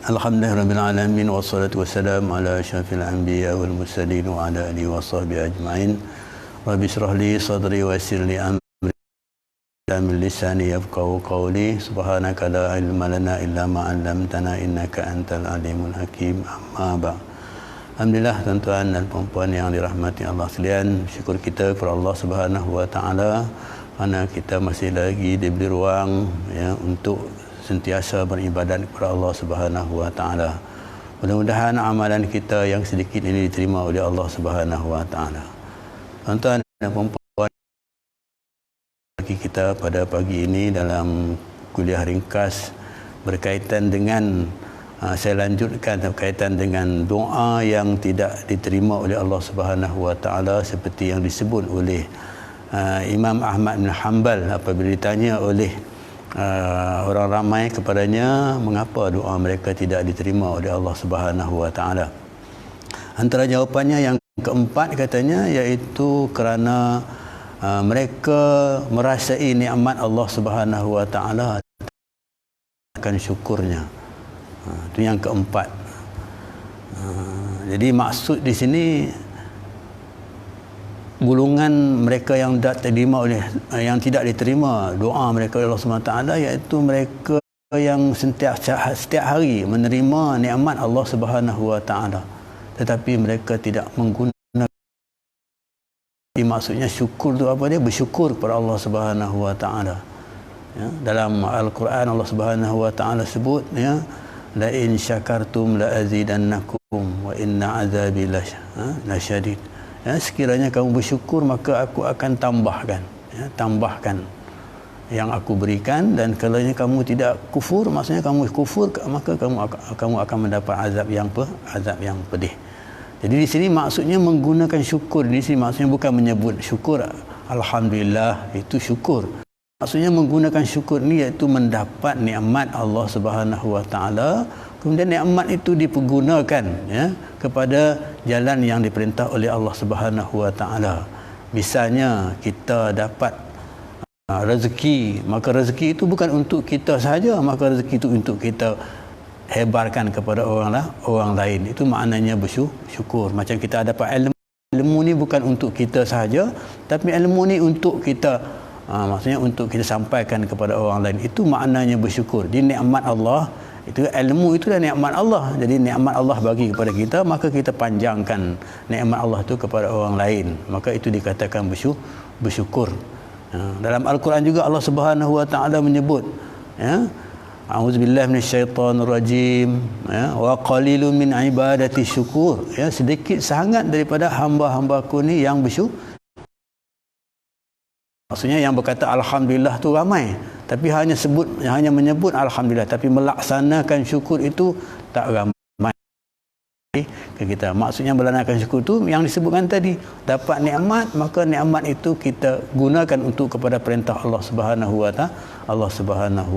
Alhamdulillahirabbil alamin wassalatu wassalamu ala asyrafil anbiya wal mursalin wa ala alihi washabbihi ajmain. Rabbi shrah li sadri wa yassir li amri min lisani yafqahu qawli. Subhanaka la ilma lana illa ma 'allamtana innaka antal alimul hakim. Amma ba'd. Alhamdulillah tuan-tuan dan puan-puan yang dirahmati Allah sekalian, syukur kita kepada Allah Subhanahu wa taala kerana kita masih lagi diberi ruang untuk sentiasa beribadat kepada Allah Subhanahu wa taala. Mudah-mudahan amalan kita yang sedikit ini diterima oleh Allah Subhanahu wa taala. Tuan-tuan dan puan-puan, kita pada pagi ini dalam kuliah ringkas berkaitan dengan saya lanjutkan berkaitan dengan doa yang tidak diterima oleh Allah Subhanahu wa taala seperti yang disebut oleh Imam Ahmad bin Hanbal apabila ditanya oleh orang ramai kepadanya mengapa doa mereka tidak diterima oleh Allah Subhanahu wa taala. Antara jawapannya yang keempat katanya iaitu kerana mereka merasai nikmat Allah Subhanahu wa taala akan syukurnya. Itu yang keempat. Jadi maksud di sini golongan mereka yang yang tidak diterima doa mereka oleh Allah SWT iaitu mereka yang setiap hari menerima nikmat Allah Subhanahu wa taala tetapi mereka tidak menggunakan. Maksudnya syukur tu apa dia? Bersyukur kepada Allah Subhanahu wa taala. Dalam Al-Quran Allah Subhanahu wa taala sebut la in syakartum la azidannakum wa inna azabi lasyadid. Sekiranya kamu bersyukur maka aku akan tambahkan yang aku berikan, dan kalau kamu tidak kufur, maksudnya kamu kufur maka kamu akan mendapat azab yang pedih. Jadi di sini maksudnya menggunakan syukur. Di sini maksudnya bukan menyebut syukur alhamdulillah itu syukur. Maksudnya menggunakan syukur ni iaitu mendapat nikmat Allah Subhanahu wa taala, kemudian nikmat itu dipergunakan kepada jalan yang diperintah oleh Allah Subhanahu wa taala. Misalnya kita dapat rezeki, maka rezeki itu bukan untuk kita sahaja, maka rezeki itu untuk kita hebarkan kepada orang lain. Itu maknanya bersyukur. Macam kita dapat ilmu ni bukan untuk kita sahaja, tapi ilmu ni untuk kita maksudnya untuk kita sampaikan kepada orang lain. Itu maknanya bersyukur. Di nikmat Allah itu, ilmu itu adalah nikmat Allah. Jadi nikmat Allah bagi kepada kita, maka kita panjangkan nikmat Allah itu kepada orang lain, maka itu dikatakan bersyukur. Dalam Al-Quran juga Allah Subhanahu wa taala menyebut a'udzubillahi minasyaitonirrajim wa qalilun min ibadati syukur. Sedikit sangat daripada hamba-hambaku ni yang bersyukur. Maksudnya yang berkata alhamdulillah tu ramai, tapi hanya menyebut alhamdulillah, tapi melaksanakan syukur itu tak ramai ke kita. Maksudnya melaksanakan syukur itu yang disebutkan tadi, dapat nikmat, maka nikmat itu kita gunakan untuk kepada perintah Allah Subhanahu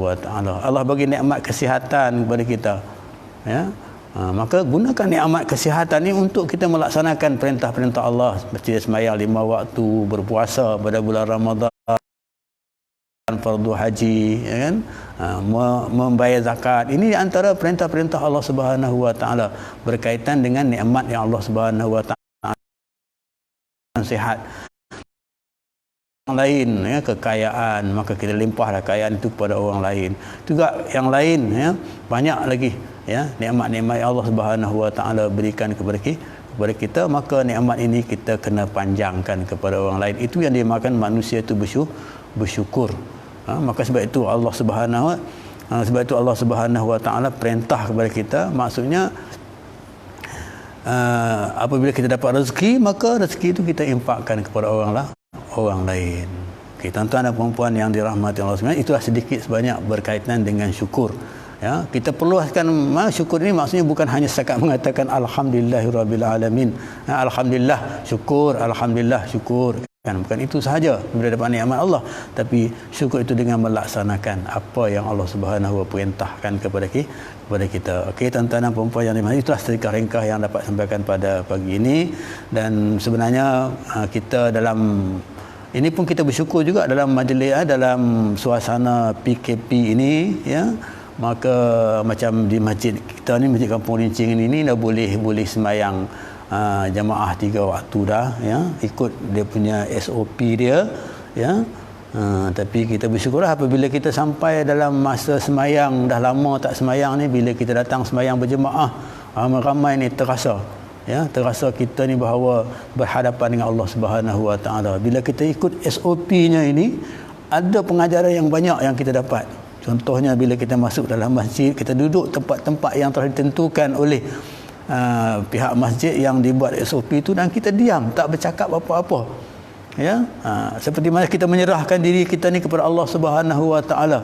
wa taala. Allah bagi nikmat kesihatan kepada kita, maka gunakan nikmat kesihatan ini untuk kita melaksanakan perintah-perintah Allah, seperti sembahyang 5 waktu, berpuasa pada bulan Ramadan, fardu haji, membayar zakat. Ini antara perintah-perintah Allah Subhanahu wa taala berkaitan dengan nikmat yang Allah Subhanahu wa taala, sihat lain, kekayaan, maka kita limpahlah kekayaan itu kepada orang lain. Juga yang lain, banyak lagi nikmat-nikmat yang Allah Subhanahu wa taala berikan kepada kita, maka nikmat ini kita kena panjangkan kepada orang lain. Itu yang dimakan manusia itu bersyukur. Maka sebab itu Allah Subhanahu wa taala perintah kepada kita, maksudnya apabila kita dapat rezeki, maka rezeki itu kita infakkan kepada orang lain. Okay, tuan-tuan dan puan-puan yang dirahmati Allah sekalian, itulah sedikit sebanyak berkaitan dengan syukur. Kita perluaskan syukur ini, maksudnya bukan hanya setakat mengatakan alhamdulillahirabbil alamin, alhamdulillah syukur, alhamdulillah syukur, bukan itu sahaja bila dapat nikmat Allah, tapi syukur itu dengan melaksanakan apa yang Allah Subhanahu wa perintahkan kepada kita. Okey, tuan-tuan dan puan-puan yang dirahmati, itulah sedikit ringkas yang dapat sampaikan pada pagi ini. Dan sebenarnya kita dalam ini pun kita bersyukur juga dalam majlis, dalam suasana PKP ini, maka macam di masjid kita ni, masjid Kampung Rincing ni dah boleh sembahyang jamaah 3 waktu dah, ya, ikut dia punya SOP dia, ya. Tapi kita bersyukurlah apabila kita sampai dalam masa sembahyang, dah lama tak sembahyang ni, bila kita datang sembahyang berjemaah ramai-ramai ni terasa, ya, terasa kita ni bahawa berhadapan dengan Allah Subhanahu Wa Taala. Bila kita ikut SOP-nya ini, ada pengajaran yang banyak yang kita dapat. Contohnya bila kita masuk dalam masjid, kita duduk tempat-tempat yang telah ditentukan oleh pihak masjid yang dibuat SOP itu, dan kita diam, tak bercakap apa-apa. Ya, seperti mana kita menyerahkan diri kita ni kepada Allah Subhanahu Wa Taala,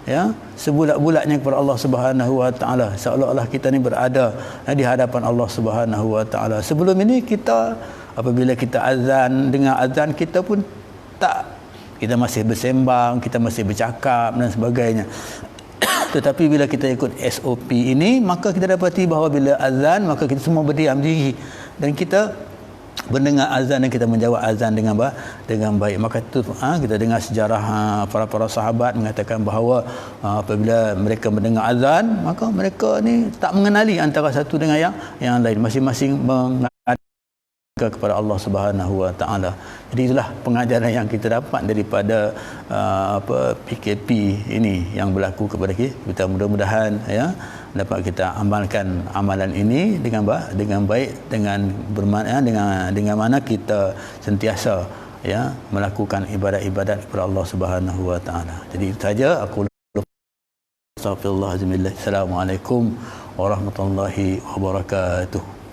ya, sebulat-bulatnya kepada Allah Subhanahu Wa Taala, seolah-olah kita ni berada di hadapan Allah Subhanahu Wa Taala. Sebelum ini kita, apabila kita azan, dengar azan, kita pun tak, kita masih bersembang, kita masih bercakap dan sebagainya. Tetapi bila kita ikut SOP ini, maka kita dapati bahawa bila azan, maka kita semua berdiam diri dan kita mendengar azan dan kita menjawab azan dengan baik. Maka itu kita dengar sejarah para sahabat mengatakan bahawa apabila mereka mendengar azan, maka mereka ni tak mengenali antara satu dengan yang lain, masing-masing kepada Allah Subhanahu Wa Taala. Jadi itulah pengajaran yang kita dapat daripada PKP ini yang berlaku kepada kita. Mudah-mudahan, ya, dapat kita amalkan amalan ini dengan baik, dengan mana kita sentiasa, ya, melakukan ibadat-ibadat kepada Allah Subhanahu Wa Taala. Jadi itu saja aku. Astagfirullahalazim. Assalamualaikum warahmatullahi wabarakatuh.